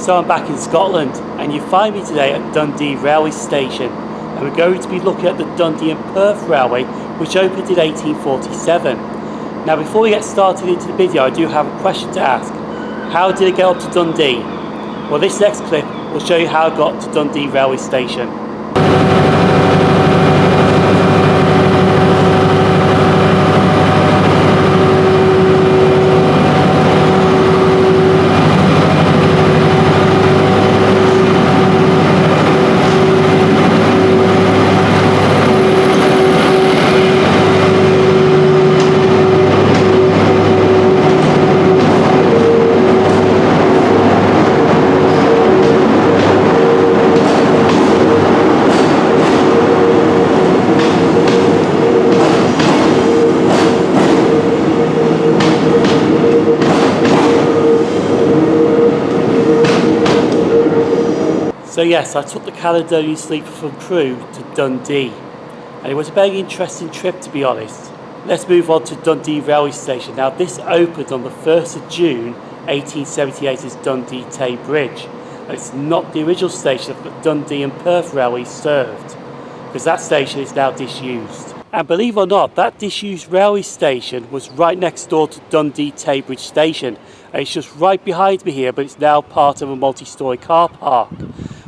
So I'm back in Scotland and you find me today at Dundee Railway Station, and we're going to be looking at the Dundee and Perth Railway, which opened in 1847. Now before we get started into the video, I do have a question to ask. How did it get up to Dundee? Well, this next clip will show you how it got to Dundee Railway Station. So yes, I took the Caledonian Sleeper from Crewe to Dundee, and it was a very interesting trip, to be honest. Let's move on to Dundee Railway Station. Now this opened on the 1st of June 1878 as Dundee Tay Bridge. And it's not the original station that Dundee and Perth Railway served, because that station is now disused. And believe it or not, that disused railway station was right next door to Dundee Tay Bridge station. And it's just right behind me here, but it's now part of a multi-storey car park.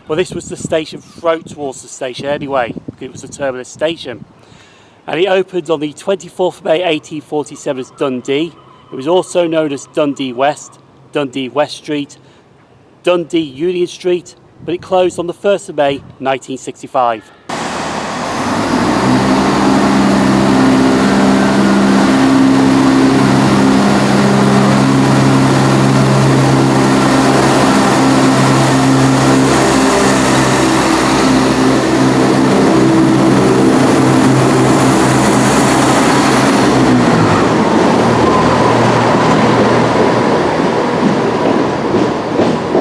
Well, this was the station front towards the station anyway, because it was a terminus station. And it opened on the 24th of May 1847 as Dundee. It was also known as Dundee West, Dundee West Street, Dundee Union Street, but it closed on the 1st of May 1965.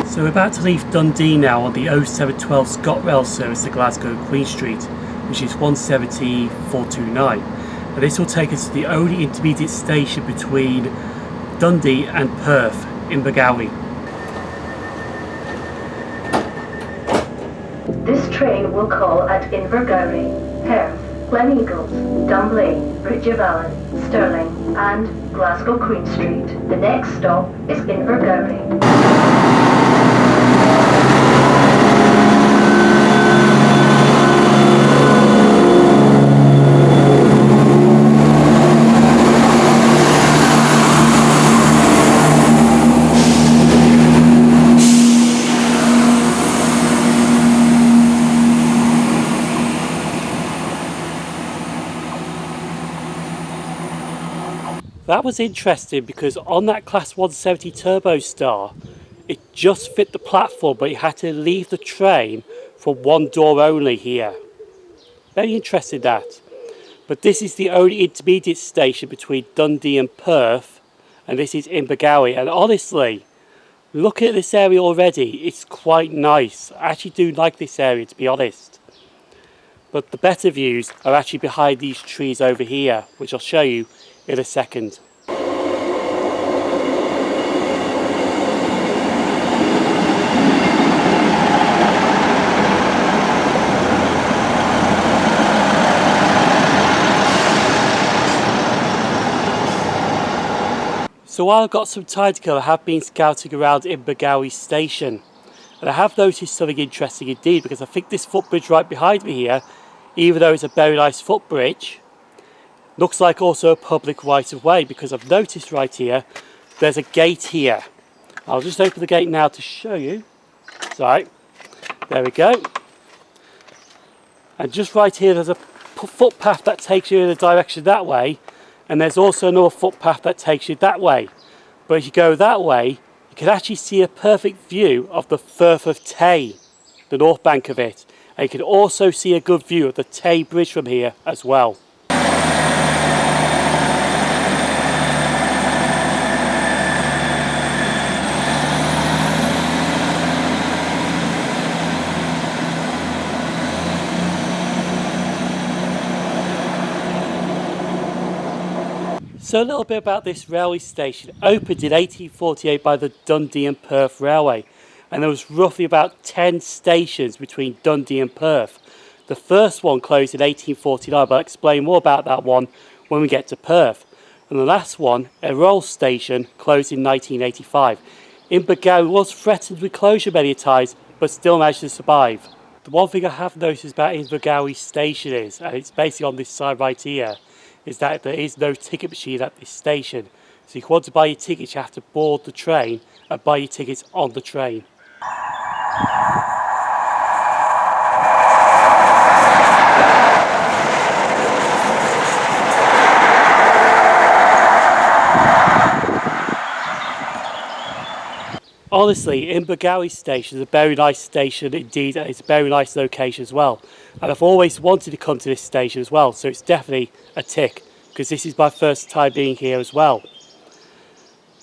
So we're about to leave Dundee now on the 0712 ScotRail service to Glasgow Queen Street, which is 17429. And this will take us to the only intermediate station between Dundee and Perth, Invergowrie. This train will call at Invergowrie, Perth, Gleneagles, Dunblane, Bridge of Allen, Stirling and Glasgow Queen Street. The next stop is Invergowrie. That was interesting because on that Class 170 Turbo Star, it just fit the platform, but you had to leave the train from one door only here. Very interesting that. But this is the only intermediate station between Dundee and Perth, and this is Invergowrie. And honestly, look at this area already, it's quite nice. I actually do like this area, to be honest. But the better views are actually behind these trees over here, which I'll show you in a second. So while I've got some time to kill, I have been scouting around Invergowrie station, and I have noticed something interesting indeed, because I think this footbridge right behind me here, even though it's a very nice footbridge, looks like also a public right of way, because I've noticed right here there's a gate here. I'll just open the gate now to show you. So there we go, and just right here there's a footpath that takes you in a direction that way, and there's also another footpath that takes you that way. But if you go that way, you can actually see a perfect view of the Firth of Tay, the north bank of it, and you can also see a good view of the Tay Bridge from here as well. So a little bit about this railway station. Opened in 1848 by the Dundee and Perth Railway, and there was roughly about 10 stations between Dundee and Perth. The first one closed in 1849, but I'll explain more about that one when we get to Perth. And the last one, Errol Station, closed in 1985. Invergowrie was threatened with closure many times, but still managed to survive. The one thing I have noticed about Invergowrie Station is, and it's basically on this side right here, is that there is no ticket machine at this station. So if you want to buy your tickets, you have to board the train and buy your tickets on the train. Honestly, Invergowrie Station is a very nice station indeed, and it's a very nice location as well. And I've always wanted to come to this station as well, so it's definitely a tick, because this is my first time being here as well.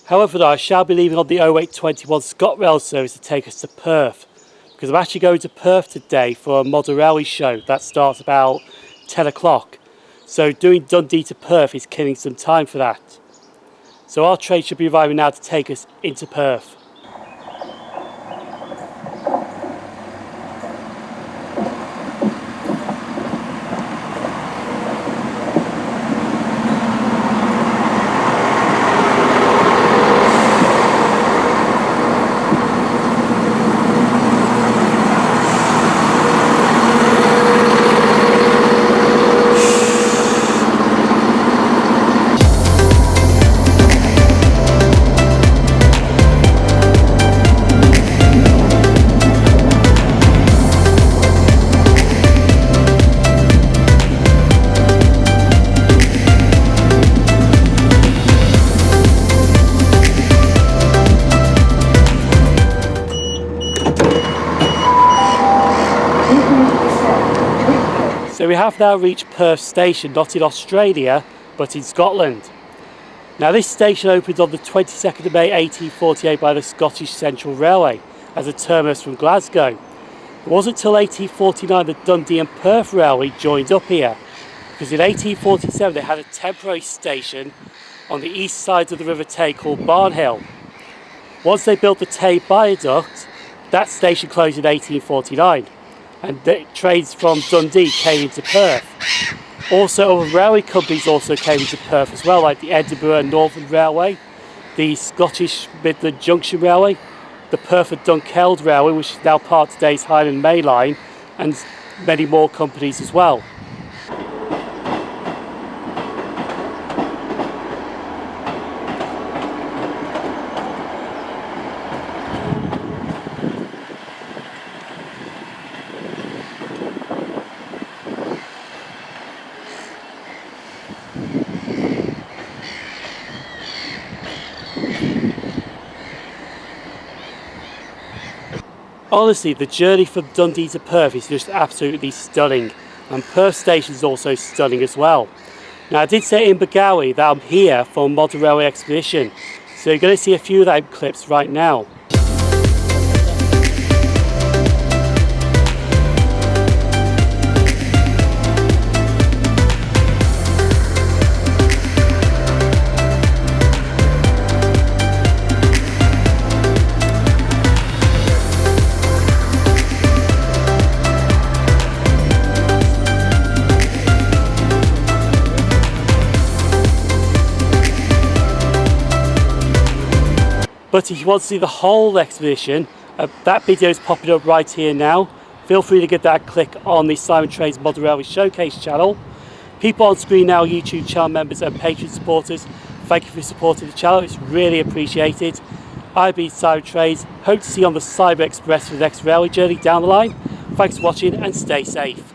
However though, I shall be leaving on the 0821 scotrail service to take us to Perth, because I'm actually going to Perth today for a model railway show that starts about 10 o'clock. So doing Dundee to Perth is killing some time for that. So our train should be arriving now to take us into Perth. So we have now reached Perth Station, not in Australia, but in Scotland. Now this station opened on the 22nd of May 1848 by the Scottish Central Railway as a terminus from Glasgow. It wasn't until 1849 that Dundee and Perth Railway joined up here, because in 1847 they had a temporary station on the east side of the River Tay called Barnhill. Once they built the Tay Viaduct, that station closed in 1849. And the trains from Dundee came into Perth. Also, other railway companies also came into Perth as well, like the Edinburgh and Northern Railway, the Scottish Midland Junction Railway, the Perth and Dunkeld Railway, which is now part of today's Highland Main Line, and many more companies as well. Honestly, the journey from Dundee to Perth is just absolutely stunning, and Perth Station is also stunning as well. Now I did say in Invergowrie that I'm here for a model railway expedition, so you're going to see a few of those clips right now. But if you want to see the whole expedition, that video is popping up right here now. Feel free to give that a click on the SimOnTrains Model Railway Showcase channel. People on screen now, YouTube channel members and Patreon supporters, thank you for supporting the channel, it's really appreciated. I've been SimOnTrains, hope to see you on the Cyber Express for the next railway journey down the line. Thanks for watching and stay safe.